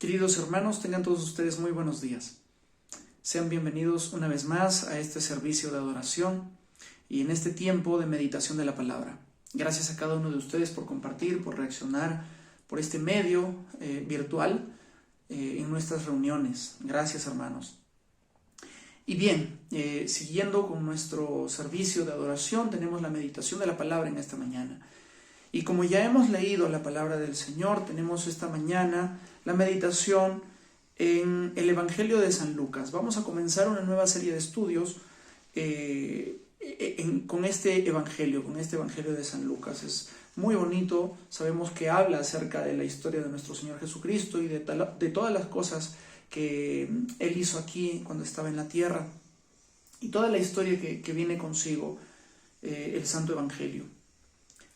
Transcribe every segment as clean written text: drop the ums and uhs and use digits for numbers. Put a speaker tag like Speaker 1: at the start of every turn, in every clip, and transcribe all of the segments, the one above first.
Speaker 1: Queridos hermanos, tengan todos ustedes muy buenos días. Sean bienvenidos una vez más a este servicio de adoración y en este tiempo de meditación de la palabra. Gracias a cada uno de ustedes por compartir, por reaccionar por este medio virtual en nuestras reuniones. Gracias, hermanos. Y bien, siguiendo con nuestro servicio de adoración, tenemos la meditación de la palabra en esta mañana. Y como ya hemos leído la palabra del Señor, tenemos esta mañana la meditación en el Evangelio de San Lucas. Vamos a comenzar una nueva serie de estudios con este Evangelio de San Lucas. Es muy bonito, sabemos que habla acerca de la historia de nuestro Señor Jesucristo y de todas las cosas que Él hizo aquí cuando estaba en la tierra y toda la historia que viene consigo el Santo Evangelio.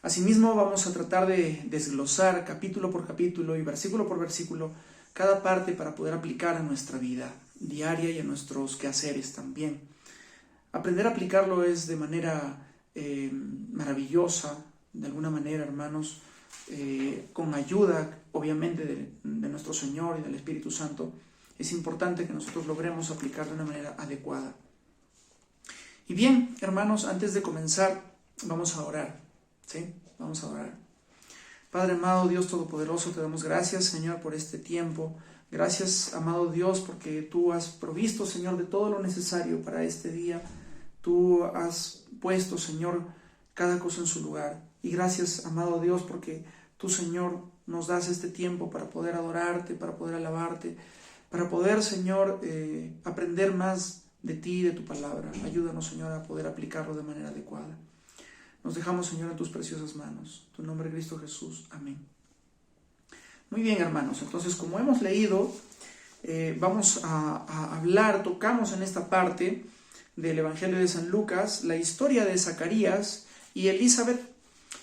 Speaker 1: Asimismo, vamos a tratar de desglosar capítulo por capítulo y versículo por versículo cada parte para poder aplicar a nuestra vida diaria y a nuestros quehaceres también. Aprender a aplicarlo es de manera maravillosa, de alguna manera, hermanos, con ayuda, obviamente, de nuestro Señor y del Espíritu Santo. Es importante que nosotros logremos aplicar de una manera adecuada. Y bien, hermanos, antes de comenzar, vamos a orar. ¿Sí? Vamos a orar. Padre amado, Dios Todopoderoso, te damos gracias, Señor, por este tiempo. Gracias, amado Dios, porque tú has provisto, Señor, de todo lo necesario para este día. Tú has puesto, Señor, cada cosa en su lugar. Y gracias, amado Dios, porque tú, Señor, nos das este tiempo para poder adorarte, para poder alabarte, para poder, Señor, aprender más de ti y de tu palabra. Ayúdanos, Señor, a poder aplicarlo de manera adecuada. Nos dejamos, Señor, en tus preciosas manos. En tu nombre, Cristo Jesús. Amén. Muy bien, hermanos. Entonces, como hemos leído, vamos a hablar, tocamos en esta parte del Evangelio de San Lucas, la historia de Zacarías y Elizabeth.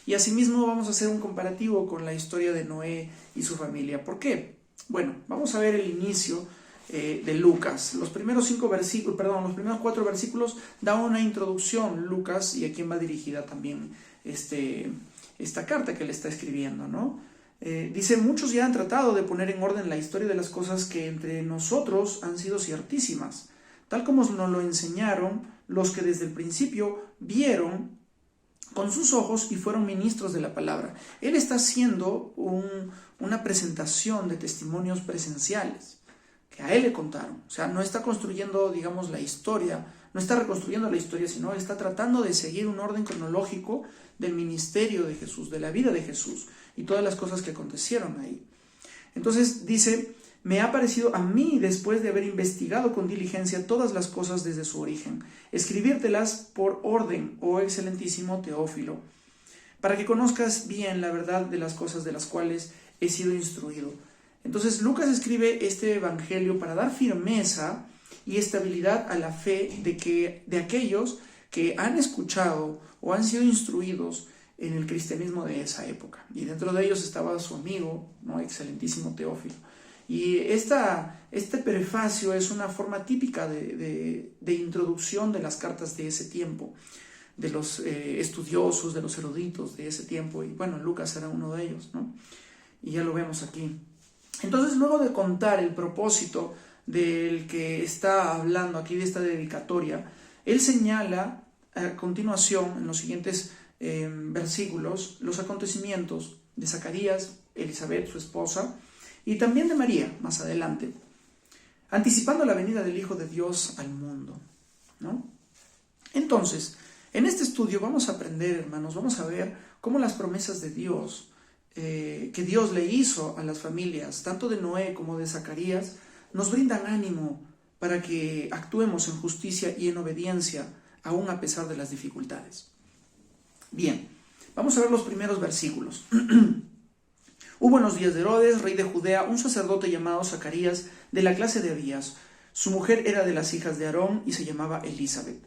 Speaker 1: Y asimismo vamos a hacer un comparativo con la historia de Noé y su familia. ¿Por qué? Bueno, vamos a ver el inicio de Lucas. Los primeros 4 versículos da una introducción Lucas y a quién va dirigida también esta carta que le está escribiendo, ¿no? Dice: muchos ya han tratado de poner en orden la historia de las cosas que entre nosotros han sido ciertísimas, tal como nos lo enseñaron los que desde el principio vieron con sus ojos y fueron ministros de la palabra. Él está haciendo una presentación de testimonios presenciales que a él le contaron. O sea, no está construyendo, digamos, la historia, no está reconstruyendo la historia, sino está tratando de seguir un orden cronológico del ministerio de Jesús, de la vida de Jesús y todas las cosas que acontecieron ahí. Entonces dice: me ha parecido a mí, después de haber investigado con diligencia todas las cosas desde su origen, escribírtelas por orden, oh excelentísimo Teófilo, para que conozcas bien la verdad de las cosas de las cuales he sido instruido. Entonces Lucas escribe este evangelio para dar firmeza y estabilidad a la fe de aquellos que han escuchado o han sido instruidos en el cristianismo de esa época. Y dentro de ellos estaba su amigo, ¿no?, excelentísimo Teófilo. Y este prefacio es una forma típica de introducción de las cartas de ese tiempo, de los estudiosos, de los eruditos de ese tiempo. Y bueno, Lucas era uno de ellos, ¿no? Y ya lo vemos aquí. Entonces, luego de contar el propósito del que está hablando aquí, de esta dedicatoria, él señala a continuación, en los siguientes versículos, los acontecimientos de Zacarías, Elizabeth, su esposa, y también de María, más adelante, anticipando la venida del Hijo de Dios al mundo, ¿no? Entonces, en este estudio vamos a aprender, hermanos, vamos a ver cómo las promesas de Dios, que Dios le hizo a las familias, tanto de Noé como de Zacarías, nos brindan ánimo para que actuemos en justicia y en obediencia, aún a pesar de las dificultades. Bien, vamos a ver los primeros versículos. Hubo en los días de Herodes, rey de Judea, un sacerdote llamado Zacarías, de la clase de Abías. Su mujer era de las hijas de Aarón y se llamaba Elizabeth.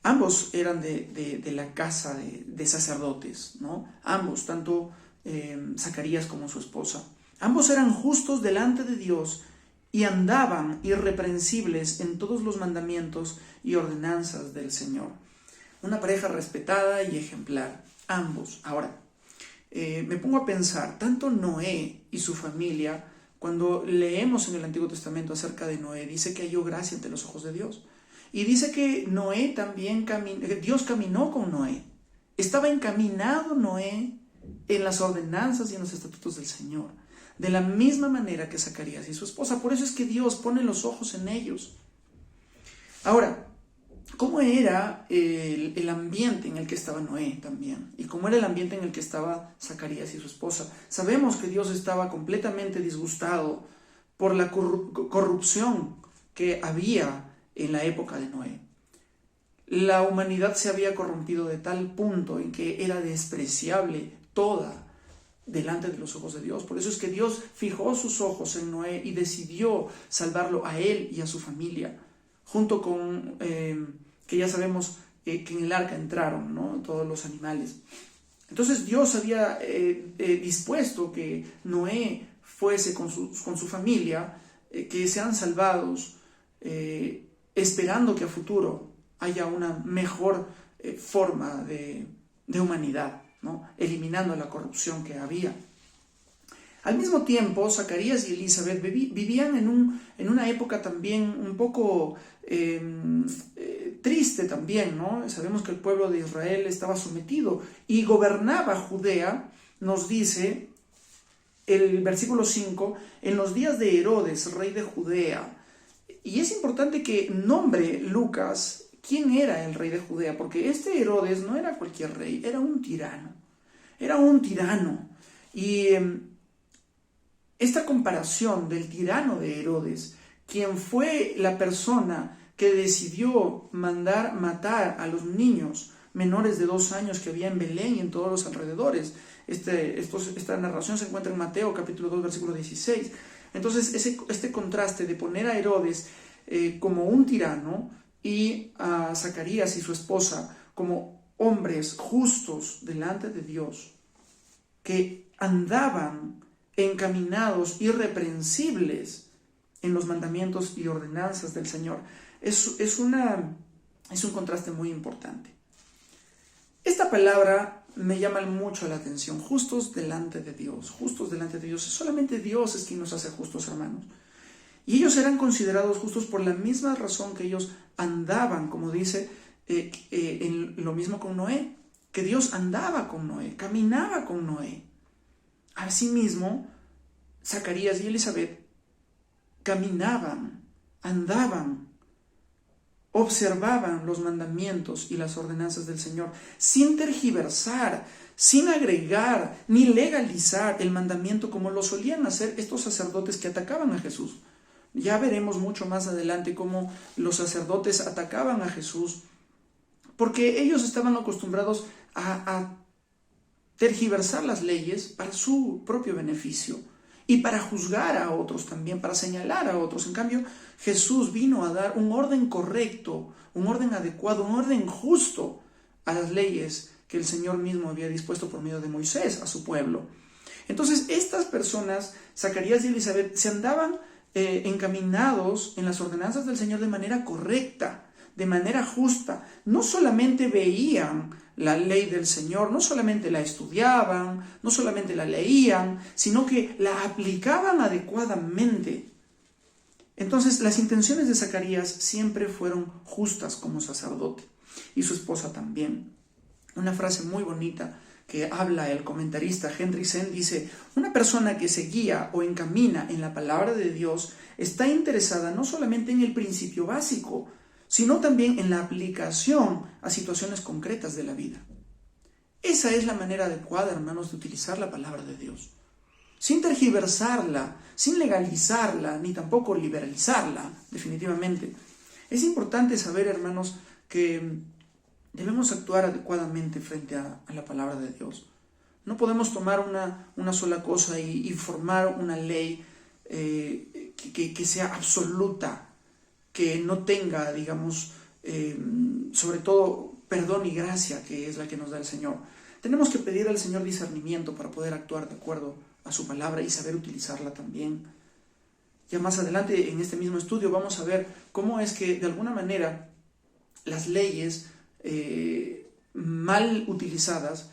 Speaker 1: Ambos eran de la casa de sacerdotes, ¿no? Ambos, tanto Zacarías como su esposa. Ambos eran justos delante de Dios y andaban irreprensibles en todos los mandamientos y ordenanzas del Señor. Una pareja respetada y ejemplar, ambos. Ahora, me pongo a pensar, tanto Noé y su familia Cuando leemos en el Antiguo Testamento acerca de Noé, dice que halló gracia ante los ojos de Dios. Y dice que Noé también Dios caminó con Noé. Estaba encaminado Noé en las ordenanzas y en los estatutos del Señor, de la misma manera que Zacarías y su esposa. Por eso es que Dios pone los ojos en ellos. Ahora, ¿cómo era el ambiente en el que estaba Noé también? ¿Y cómo era el ambiente en el que estaba Zacarías y su esposa? Sabemos que Dios estaba completamente disgustado por la corrupción que había en la época de Noé. La humanidad se había corrompido de tal punto en que era despreciable toda delante de los ojos de Dios. Por eso es que Dios fijó sus ojos en Noé y decidió salvarlo a él y a su familia, junto con, que ya sabemos que en el arca entraron, ¿no?, todos los animales. Entonces Dios había dispuesto que Noé fuese con su familia, que sean salvados, esperando que a futuro haya una mejor forma de humanidad, ¿no?, eliminando la corrupción que había. Al mismo tiempo, Zacarías y Elizabeth vivían en una época también un poco triste también, ¿no? Sabemos que el pueblo de Israel estaba sometido y gobernaba Judea, nos dice el versículo 5, en los días de Herodes, rey de Judea. Y es importante que nombre Lucas quién era el rey de Judea, porque este Herodes no era cualquier rey, era un tirano. Era un tirano. Y esta comparación del tirano de Herodes, quien fue la persona que decidió mandar matar a los niños menores de 2 años que había en Belén y en todos los alrededores. Esta narración se encuentra en Mateo capítulo 2 versículo 16. Entonces este contraste de poner a Herodes como un tirano y a Zacarías y su esposa como hombres justos delante de Dios, que andaban encaminados, irreprensibles en los mandamientos y ordenanzas del Señor. Es un contraste muy importante. Esta palabra me llama mucho la atención, justos delante de Dios, justos delante de Dios. Solamente Dios es quien nos hace justos, hermanos. Y ellos eran considerados justos por la misma razón que ellos andaban, como dice en lo mismo con Noé, que Dios andaba con Noé, caminaba con Noé. Asimismo, Zacarías y Elizabeth caminaban, andaban, observaban los mandamientos y las ordenanzas del Señor, sin tergiversar, sin agregar ni legalizar el mandamiento como lo solían hacer estos sacerdotes que atacaban a Jesús. Ya veremos mucho más adelante cómo los sacerdotes atacaban a Jesús, porque ellos estaban acostumbrados a tergiversar las leyes para su propio beneficio y para juzgar a otros también, para señalar a otros. En cambio, Jesús vino a dar un orden correcto, un orden adecuado, un orden justo a las leyes que el Señor mismo había dispuesto por medio de Moisés a su pueblo. Entonces, estas personas, Zacarías y Elizabeth, se andaban encaminados en las ordenanzas del Señor de manera correcta, de manera justa. No solamente veían la ley del Señor, no solamente la estudiaban, no solamente la leían, sino que la aplicaban adecuadamente. Entonces, las intenciones de Zacarías siempre fueron justas como sacerdote, y su esposa también. Una frase muy bonita que habla el comentarista Hendriksen dice: una persona que se guía o encamina en la palabra de Dios está interesada no solamente en el principio básico, sino también en la aplicación a situaciones concretas de la vida. Esa es la manera adecuada, hermanos, de utilizar la palabra de Dios, sin tergiversarla, sin legalizarla, ni tampoco liberalizarla, definitivamente. Es importante saber, hermanos, que debemos actuar adecuadamente frente a la palabra de Dios. No podemos tomar una sola cosa y formar una ley que sea absoluta, que no tenga, digamos, sobre todo perdón y gracia, que es la que nos da el Señor. Tenemos que pedir al Señor discernimiento para poder actuar de acuerdo a su palabra y saber utilizarla también. Ya más adelante en este mismo estudio vamos a ver cómo es que de alguna manera las leyes mal utilizadas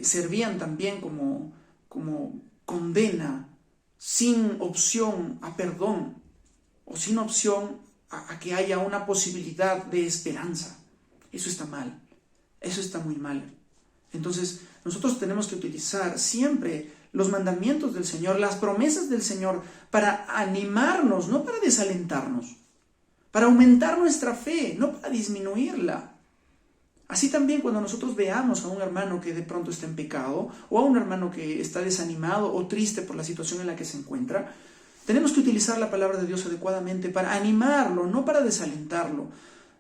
Speaker 1: servían también como condena, sin opción a perdón o sin opción a que haya una posibilidad de esperanza. Eso está mal, eso está muy mal. Entonces nosotros tenemos que utilizar siempre los mandamientos del Señor, las promesas del Señor, para animarnos, no para desalentarnos, para aumentar nuestra fe, no para disminuirla. Así también cuando nosotros veamos a un hermano que de pronto está en pecado, o a un hermano que está desanimado o triste por la situación en la que se encuentra, tenemos que utilizar la palabra de Dios adecuadamente para animarlo, no para desalentarlo,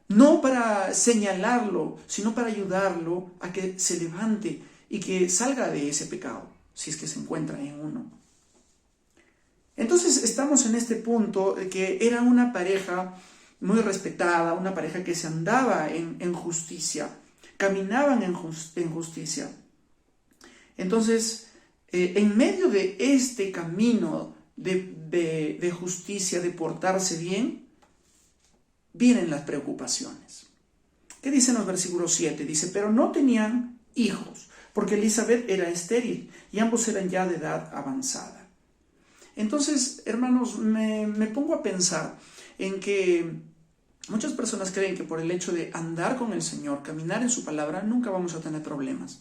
Speaker 1: no para señalarlo, sino para ayudarlo a que se levante y que salga de ese pecado, si es que se encuentra en uno. Entonces estamos en este punto de que era una pareja muy respetada, una pareja que se andaba en justicia, caminaban en justicia. Entonces, en medio de este camino de justicia, de portarse bien, vienen las preocupaciones. ¿Qué dice en los versículos 7? Dice, pero no tenían hijos, porque Elizabeth era estéril y ambos eran ya de edad avanzada. Entonces, hermanos, me pongo a pensar en que muchas personas creen que por el hecho de andar con el Señor, caminar en su palabra, nunca vamos a tener problemas.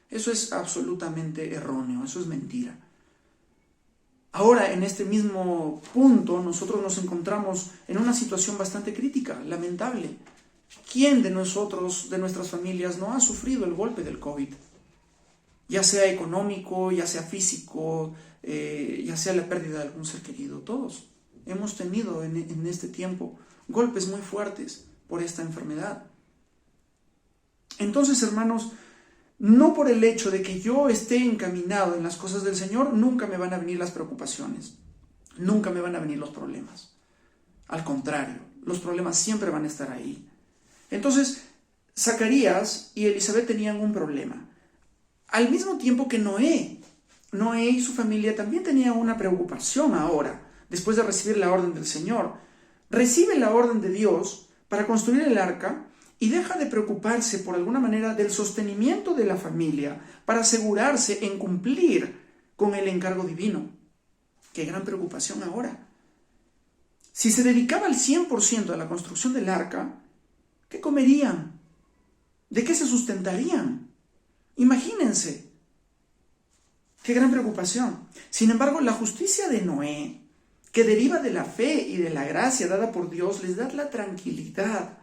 Speaker 1: Eso es absolutamente erróneo, eso es mentira. Ahora, en este mismo punto, nosotros nos encontramos en una situación bastante crítica, lamentable. ¿Quién de nosotros, de nuestras familias, no ha sufrido el golpe del COVID? Ya sea económico, ya sea físico, ya sea la pérdida de algún ser querido. Todos hemos tenido en este tiempo golpes muy fuertes por esta enfermedad. Entonces, hermanos, no por el hecho de que yo esté encaminado en las cosas del Señor, nunca me van a venir las preocupaciones, nunca me van a venir los problemas. Al contrario, los problemas siempre van a estar ahí. Entonces, Zacarías y Elizabeth tenían un problema. Al mismo tiempo que Noé y su familia también tenían una preocupación ahora, después de recibir la orden del Señor. Recibe la orden de Dios para construir el arca y deja de preocuparse por alguna manera del sostenimiento de la familia para asegurarse en cumplir con el encargo divino. ¡Qué gran preocupación ahora! Si se dedicaba al 100% a la construcción del arca, ¿qué comerían? ¿De qué se sustentarían? Imagínense. ¡Qué gran preocupación! Sin embargo, la justicia de Noé, que deriva de la fe y de la gracia dada por Dios, les da la tranquilidad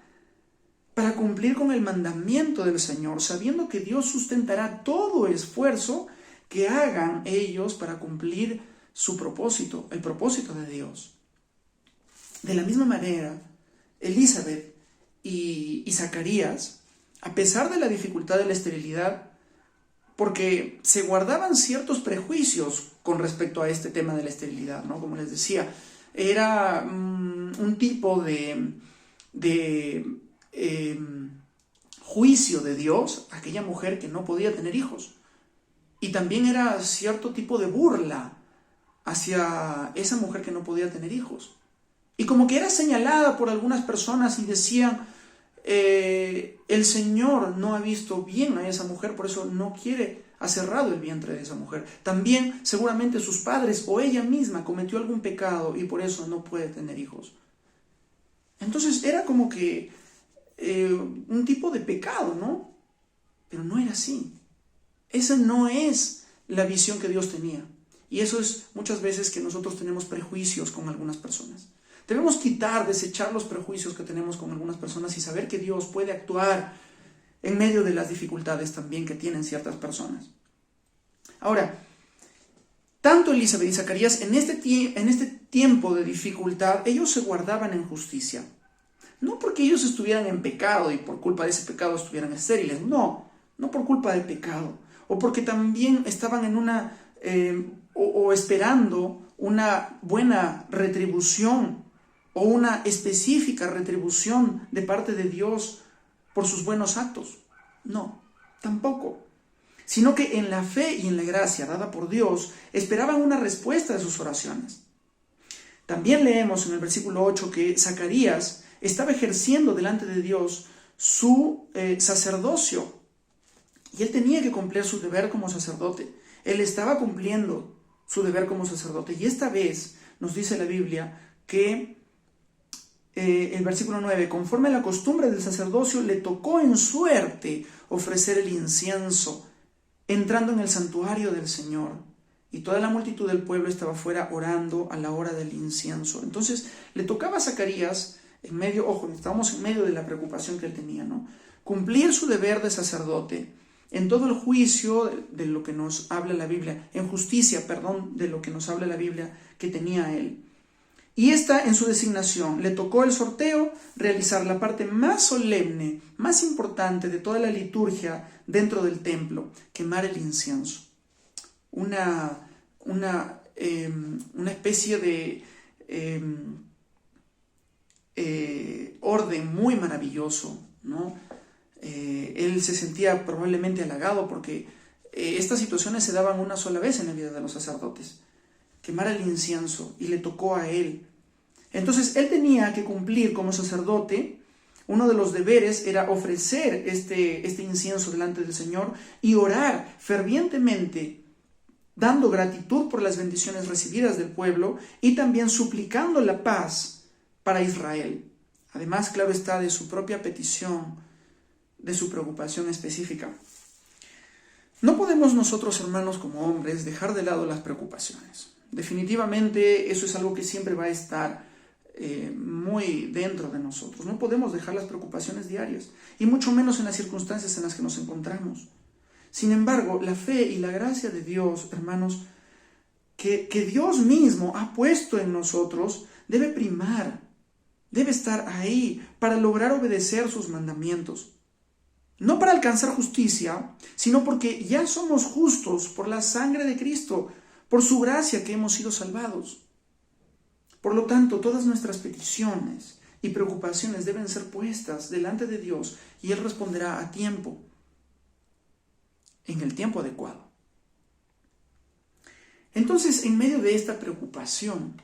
Speaker 1: para cumplir con el mandamiento del Señor, sabiendo que Dios sustentará todo esfuerzo que hagan ellos para cumplir su propósito, el propósito de Dios. De la misma manera, Elizabeth y Zacarías, a pesar de la dificultad de la esterilidad, porque se guardaban ciertos prejuicios con respecto a este tema de la esterilidad, ¿no? Como les decía, era un tipo de juicio de Dios a aquella mujer que no podía tener hijos. Y también era cierto tipo de burla hacia esa mujer que no podía tener hijos. Y como que era señalada por algunas personas y decían, el Señor no ha visto bien a esa mujer, por eso no quiere, ha cerrado el vientre de esa mujer. También seguramente sus padres o ella misma cometió algún pecado y por eso no puede tener hijos. Entonces era como que un tipo de pecado, ¿no? Pero no era así. Esa no es la visión que Dios tenía. Y eso es muchas veces que nosotros tenemos prejuicios con algunas personas. Debemos desechar los prejuicios que tenemos con algunas personas y saber que Dios puede actuar en medio de las dificultades también que tienen ciertas personas. Ahora, tanto Elizabeth y Zacarías en este tiempo de dificultad, ellos se guardaban en justicia. No porque ellos estuvieran en pecado y por culpa de ese pecado estuvieran estériles, no por culpa del pecado, o porque también estaban en una, o esperando una buena retribución, o una específica retribución de parte de Dios por sus buenos actos. No, tampoco. Sino que en la fe y en la gracia dada por Dios, esperaban una respuesta de sus oraciones. También leemos en el versículo 8 que Zacarías estaba ejerciendo delante de Dios su sacerdocio. Y él tenía que cumplir su deber como sacerdote. Él estaba cumpliendo su deber como sacerdote. Y esta vez nos dice la Biblia que el versículo 9, conforme a la costumbre del sacerdocio, le tocó en suerte ofrecer el incienso, entrando en el santuario del Señor. Y toda la multitud del pueblo estaba fuera orando a la hora del incienso. Entonces le tocaba a Zacarías, estábamos en medio de la preocupación que él tenía, ¿no? Cumplir su deber de sacerdote en todo el juicio de lo que nos habla la Biblia, en justicia, de lo que nos habla la Biblia que tenía él. Y en su designación le tocó el sorteo, realizar la parte más solemne, más importante de toda la liturgia dentro del templo, quemar el incienso. Una especie de orden muy maravilloso, ¿no? Él se sentía probablemente halagado porque estas situaciones se daban una sola vez en la vida de los sacerdotes. Quemar el incienso, y le tocó a él. Entonces él tenía que cumplir como sacerdote. Uno de los deberes era ofrecer este incienso delante del Señor y orar fervientemente, dando gratitud por las bendiciones recibidas del pueblo y también suplicando la paz para Israel. Además, claro está, de su propia petición, de su preocupación específica. No podemos nosotros, hermanos, como hombres, dejar de lado las preocupaciones. Definitivamente eso es algo que siempre va a estar muy dentro de nosotros. No podemos dejar las preocupaciones diarias, y mucho menos en las circunstancias en las que nos encontramos. Sin embargo, la fe y la gracia de Dios, hermanos, que Dios mismo ha puesto en nosotros, debe primar, debe estar ahí para lograr obedecer sus mandamientos. No para alcanzar justicia, sino porque ya somos justos por la sangre de Cristo, por su gracia que hemos sido salvados. Por lo tanto, todas nuestras peticiones y preocupaciones deben ser puestas delante de Dios, y Él responderá a tiempo, en el tiempo adecuado. Entonces, en medio de esta preocupación,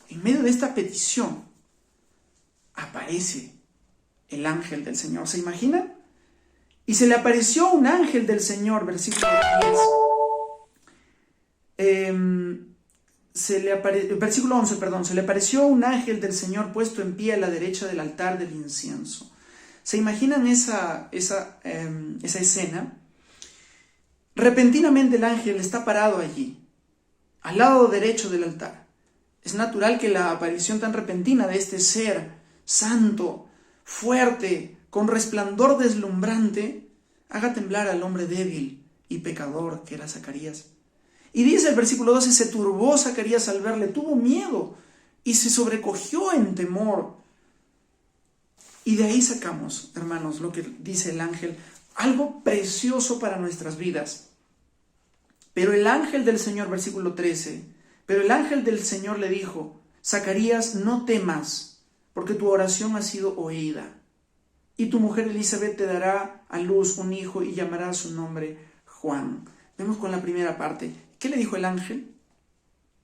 Speaker 1: en medio de esta petición, aparece el ángel del Señor. ¿Se imaginan? Y se le apareció un ángel del Señor, versículo 10. Versículo 11, se le apareció un ángel del Señor puesto en pie a la derecha del altar del incienso. ¿Se imaginan esa escena? Repentinamente el ángel está parado allí, al lado derecho del altar. Es natural que la aparición tan repentina de este ser santo, fuerte, con resplandor deslumbrante, haga temblar al hombre débil y pecador que era Zacarías. Y dice el versículo 12, se turbó Zacarías al verle, tuvo miedo y se sobrecogió en temor. Y de ahí sacamos, hermanos, lo que dice el ángel, algo precioso para nuestras vidas. Pero el ángel del Señor, versículo 13, pero el ángel del Señor le dijo, Zacarías, no temas, porque tu oración ha sido oída. Y tu mujer Elizabeth te dará a luz un hijo y llamará su nombre Juan. Vemos con la primera parte. ¿Qué le dijo el ángel?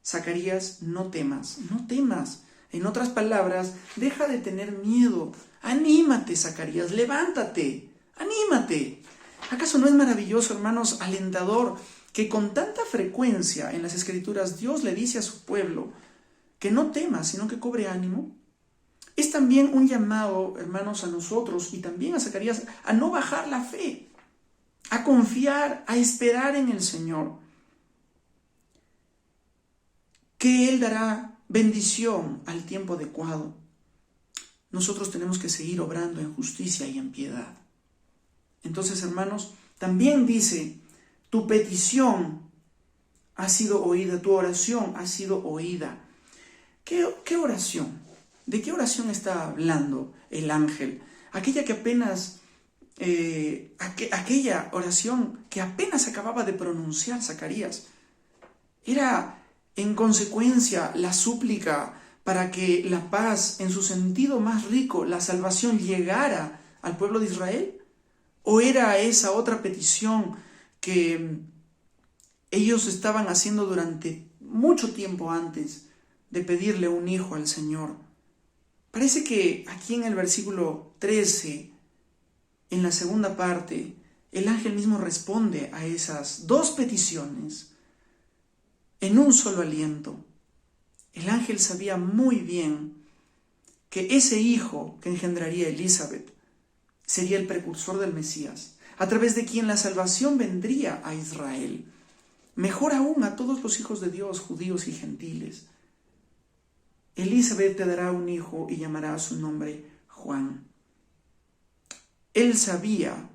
Speaker 1: Zacarías, no temas, no temas. En otras palabras, deja de tener miedo. Anímate, Zacarías, levántate, anímate. ¿Acaso no es maravilloso, hermanos, alentador, que con tanta frecuencia en las Escrituras Dios le dice a su pueblo que no tema, sino que cobre ánimo? Es también un llamado, hermanos, a nosotros y también a Zacarías a no bajar la fe, a confiar, a esperar en el Señor, que Él dará bendición al tiempo adecuado. Nosotros tenemos que seguir obrando en justicia y en piedad. Entonces, hermanos, también dice, tu petición ha sido oída, tu oración ha sido oída. ¿Qué oración? ¿De qué oración está hablando el ángel? Aquella que apenas, aquella oración que apenas acababa de pronunciar Zacarías. Era, en consecuencia, la súplica para que la paz, en su sentido más rico, la salvación, llegara al pueblo de Israel. ¿O era esa otra petición que ellos estaban haciendo durante mucho tiempo antes de pedirle un hijo al Señor? Parece que aquí en el versículo 13, en la segunda parte, el ángel mismo responde a esas dos peticiones. en un solo aliento. El ángel sabía muy bien que ese hijo que engendraría Elizabeth sería el precursor del Mesías, a través de quien la salvación vendría a Israel, mejor aún a todos los hijos de Dios, judíos y gentiles. Elizabeth te dará un hijo y llamará su nombre Juan. Él sabía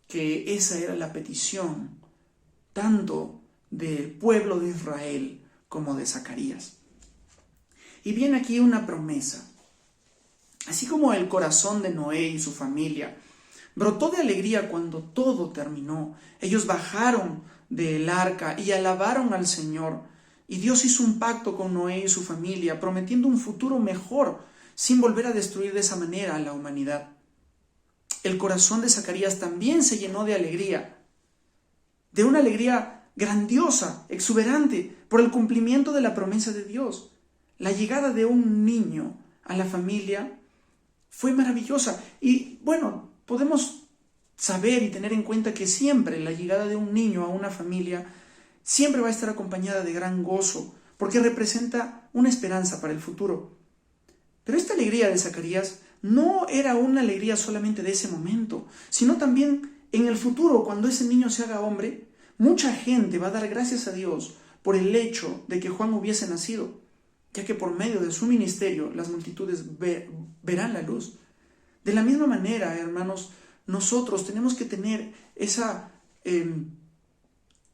Speaker 1: que esa era la petición tanto del pueblo de Israel como de Zacarías. Y viene aquí una promesa. Así como el corazón de Noé y su familia brotó de alegría cuando todo terminó, ellos bajaron del arca y alabaron al Señor, y Dios hizo un pacto con Noé y su familia, prometiendo un futuro mejor, sin volver a destruir de esa manera a la humanidad. El corazón de Zacarías también se llenó de alegría, de una alegría grandiosa, exuberante, por el cumplimiento de la promesa de Dios. La llegada de un niño a la familia fue maravillosa. Y bueno, podemos saber y tener en cuenta que siempre la llegada de un niño a una familia siempre va a estar acompañada de gran gozo, porque representa una esperanza para el futuro. Pero esta alegría de Zacarías no era una alegría solamente de ese momento, sino también en el futuro, cuando ese niño se haga hombre, mucha gente va a dar gracias a Dios por el hecho de que Juan hubiese nacido, ya que por medio de su ministerio las multitudes verán la luz. De la misma manera, hermanos, nosotros tenemos que tener esa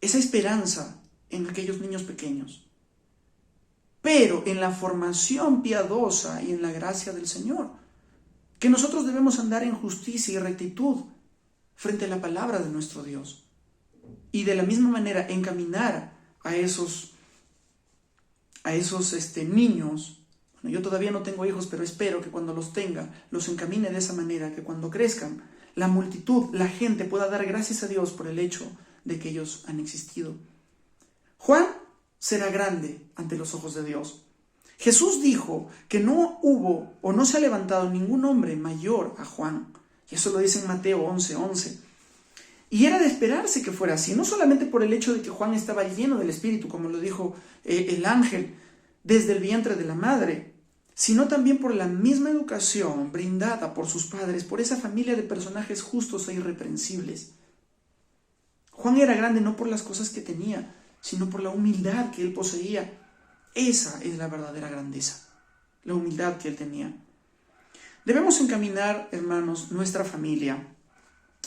Speaker 1: esperanza en aquellos niños pequeños, pero en la formación piadosa y en la gracia del Señor, que nosotros debemos andar en justicia y rectitud frente a la palabra de nuestro Dios, y de la misma manera encaminar a esos niños. Bueno, yo todavía no tengo hijos, pero espero que cuando los tenga, los encamine de esa manera, que cuando crezcan, la multitud, la gente pueda dar gracias a Dios por el hecho de que ellos han existido. Juan será grande ante los ojos de Dios. Jesús dijo que no hubo o no se ha levantado ningún hombre mayor a Juan. Y eso lo dice en Mateo 11:11. Y era de esperarse que fuera así, no solamente por el hecho de que Juan estaba lleno del Espíritu, como lo dijo el ángel, desde el vientre de la madre, sino también por la misma educación brindada por sus padres, por esa familia de personajes justos e irreprensibles. Juan era grande no por las cosas que tenía, sino por la humildad que él poseía. Esa es la verdadera grandeza, la humildad que él tenía. Debemos encaminar, hermanos, nuestra familia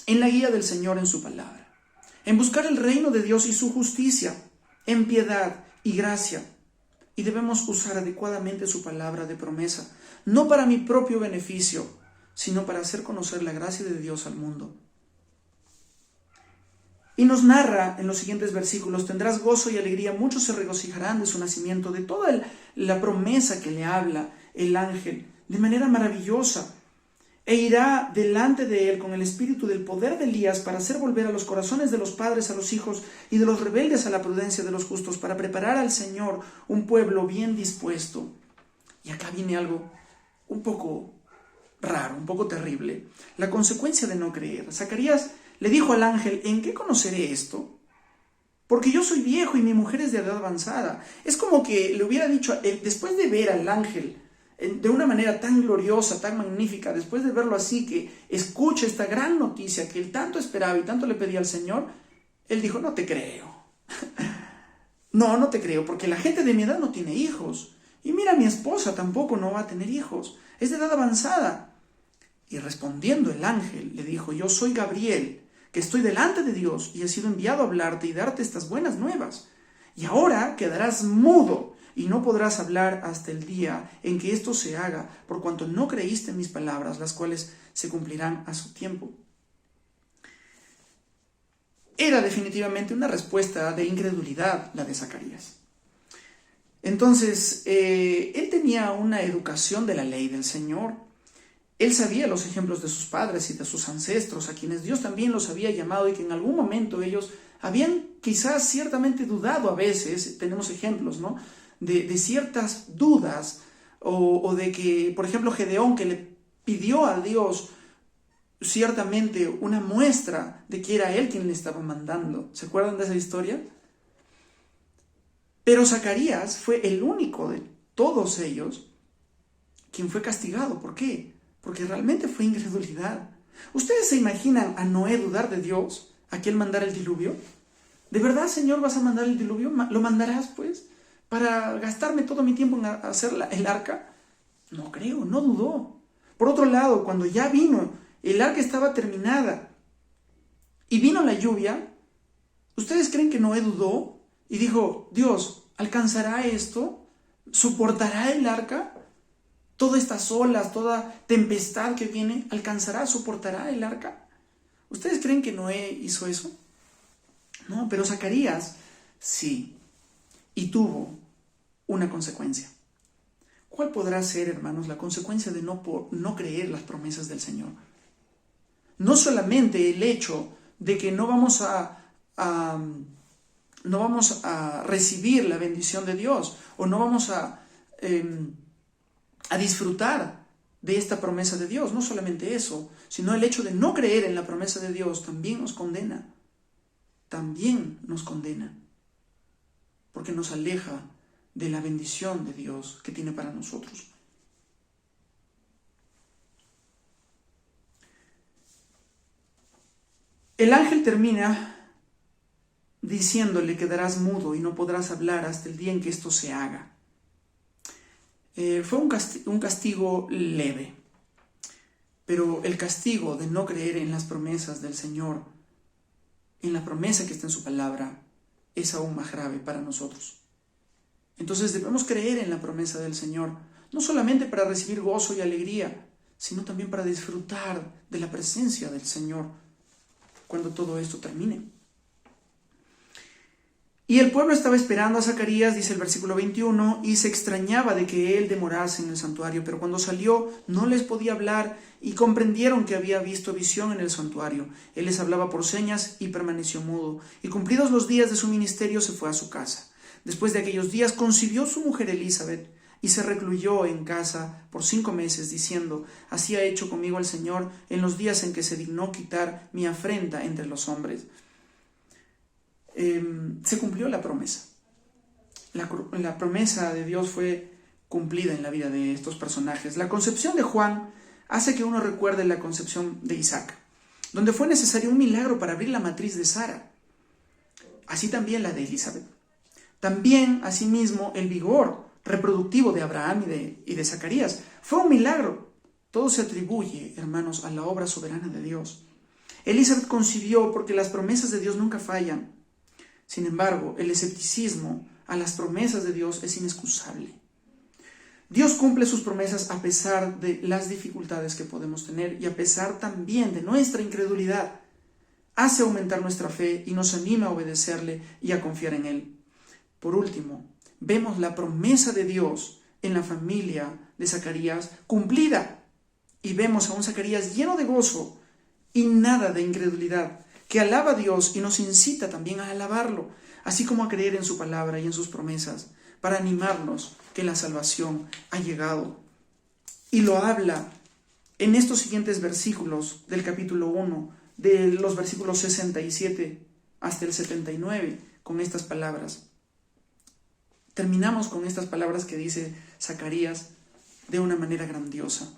Speaker 1: en la guía del Señor en su palabra, en buscar el reino de Dios y su justicia, en piedad y gracia. Y debemos usar adecuadamente su palabra de promesa, no para mi propio beneficio, sino para hacer conocer la gracia de Dios al mundo. Y nos narra en los siguientes versículos: tendrás gozo y alegría, muchos se regocijarán de su nacimiento, de toda la promesa que le habla el ángel, de manera maravillosa. E irá delante de él con el espíritu del poder de Elías para hacer volver a los corazones de los padres a los hijos y de los rebeldes a la prudencia de los justos, para preparar al Señor un pueblo bien dispuesto. Y acá viene algo un poco raro, un poco terrible. La consecuencia de no creer. Zacarías le dijo al ángel: ¿en qué conoceré esto? Porque yo soy viejo y mi mujer es de edad avanzada. Es como que le hubiera dicho, después de ver al ángel de una manera tan gloriosa, tan magnífica, después de verlo así, que escucha esta gran noticia que él tanto esperaba y tanto le pedía al Señor, él dijo: no te creo. No te creo, porque la gente de mi edad no tiene hijos. Y mira, mi esposa tampoco no va a tener hijos. Es de edad avanzada. Y respondiendo el ángel, le dijo: yo soy Gabriel, que estoy delante de Dios y he sido enviado a hablarte y darte estas buenas nuevas. Y ahora quedarás mudo y no podrás hablar hasta el día en que esto se haga, por cuanto no creíste en mis palabras, las cuales se cumplirán a su tiempo. Era definitivamente una respuesta de incredulidad la de Zacarías. Entonces, él tenía una educación de la ley del Señor. Él sabía los ejemplos de sus padres y de sus ancestros, a quienes Dios también los había llamado y que en algún momento ellos habían quizás ciertamente dudado a veces. Tenemos ejemplos, ¿no?, de ciertas dudas, o de que, por ejemplo, Gedeón, que le pidió a Dios ciertamente una muestra de que era él quien le estaba mandando. ¿Se acuerdan de esa historia? Pero Zacarías fue el único de todos ellos quien fue castigado. ¿Por qué? Porque realmente fue incredulidad. ¿Ustedes se imaginan a Noé dudar de Dios, a que él mandara el diluvio? ¿De verdad, Señor, vas a mandar el diluvio? ¿Lo mandarás, pues, para gastarme todo mi tiempo en hacer el arca? No creo, no dudó. Por otro lado, cuando ya vino, el arca estaba terminada y vino la lluvia, ¿ustedes creen que Noé dudó y dijo, Dios, ¿alcanzará esto? ¿Soportará el arca? Todas estas olas, toda tempestad que viene, ¿alcanzará, soportará el arca? ¿Ustedes creen que Noé hizo eso? No, pero Zacarías sí, y tuvo una consecuencia. ¿Cuál podrá ser, hermanos, la consecuencia de no creer las promesas del Señor? No solamente el hecho de que no vamos a recibir la bendición de Dios, o no vamos a disfrutar de esta promesa de Dios. No solamente eso, sino el hecho de no creer en la promesa de Dios también nos condena. También nos condena. Porque nos aleja de la bendición de Dios que tiene para nosotros. El ángel termina diciéndole: quedarás mudo y no podrás hablar hasta el día en que esto se haga. Fue un castigo leve, pero el castigo de no creer en las promesas del Señor, en la promesa que está en su palabra, es aún más grave para nosotros. Entonces debemos creer en la promesa del Señor, no solamente para recibir gozo y alegría, sino también para disfrutar de la presencia del Señor cuando todo esto termine. Y el pueblo estaba esperando a Zacarías, dice el versículo 21, y se extrañaba de que él demorase en el santuario, pero cuando salió no les podía hablar y comprendieron que había visto visión en el santuario. Él les hablaba por señas y permaneció mudo, y cumplidos los días de su ministerio se fue a su casa. Después de aquellos días concibió su mujer Elizabeth y se recluyó en casa por 5 meses, diciendo: así ha hecho conmigo el Señor en los días en que se dignó quitar mi afrenta entre los hombres. Se cumplió la promesa. La promesa de Dios fue cumplida en la vida de estos personajes. La concepción de Juan hace que uno recuerde la concepción de Isaac, donde fue necesario un milagro para abrir la matriz de Sara. Así también la de Elizabeth. También, asimismo, el vigor reproductivo de Abraham y de Zacarías fue un milagro. Todo se atribuye, hermanos, a la obra soberana de Dios. Elizabeth concibió porque las promesas de Dios nunca fallan. Sin embargo, el escepticismo a las promesas de Dios es inexcusable. Dios cumple sus promesas a pesar de las dificultades que podemos tener y a pesar también de nuestra incredulidad. Hace aumentar nuestra fe y nos anima a obedecerle y a confiar en Él. Por último, vemos la promesa de Dios en la familia de Zacarías cumplida. Y vemos a un Zacarías lleno de gozo y nada de incredulidad, que alaba a Dios y nos incita también a alabarlo, así como a creer en su palabra y en sus promesas, para animarnos que la salvación ha llegado. Y lo habla en estos siguientes versículos del capítulo 1, de los versículos 67 hasta el 79, con estas palabras. Terminamos con estas palabras que dice Zacarías de una manera grandiosa.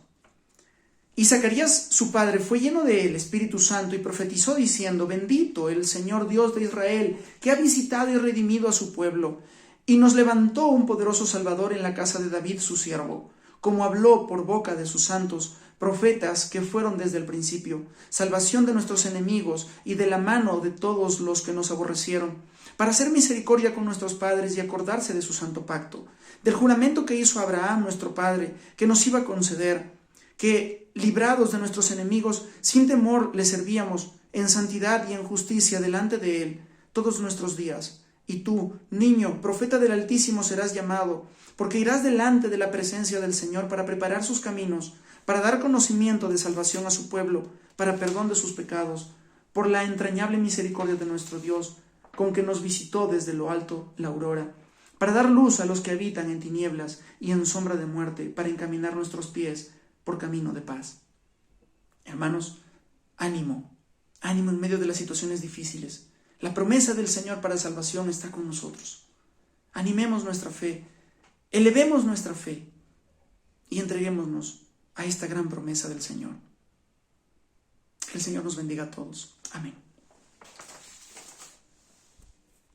Speaker 1: Y Zacarías, su padre, fue lleno del Espíritu Santo y profetizó diciendo: bendito el Señor Dios de Israel, que ha visitado y redimido a su pueblo, y nos levantó un poderoso Salvador en la casa de David su siervo, como habló por boca de sus santos profetas que fueron desde el principio, salvación de nuestros enemigos y de la mano de todos los que nos aborrecieron, para hacer misericordia con nuestros padres y acordarse de su santo pacto, del juramento que hizo Abraham nuestro padre, que nos iba a conceder, que, librados de nuestros enemigos, sin temor le servíamos en santidad y en justicia delante de él todos nuestros días. Y tú, niño, profeta del Altísimo, serás llamado, porque irás delante de la presencia del Señor para preparar sus caminos, para dar conocimiento de salvación a su pueblo, para perdón de sus pecados, por la entrañable misericordia de nuestro Dios, con que nos visitó desde lo alto la aurora, para dar luz a los que habitan en tinieblas y en sombra de muerte, para encaminar nuestros pies por camino de paz. Hermanos, ánimo en medio de las situaciones difíciles. La promesa del Señor para salvación está con nosotros. Animemos nuestra fe, elevemos nuestra fe y entreguémonos a esta gran promesa del Señor. Que el Señor nos bendiga a todos. Amén.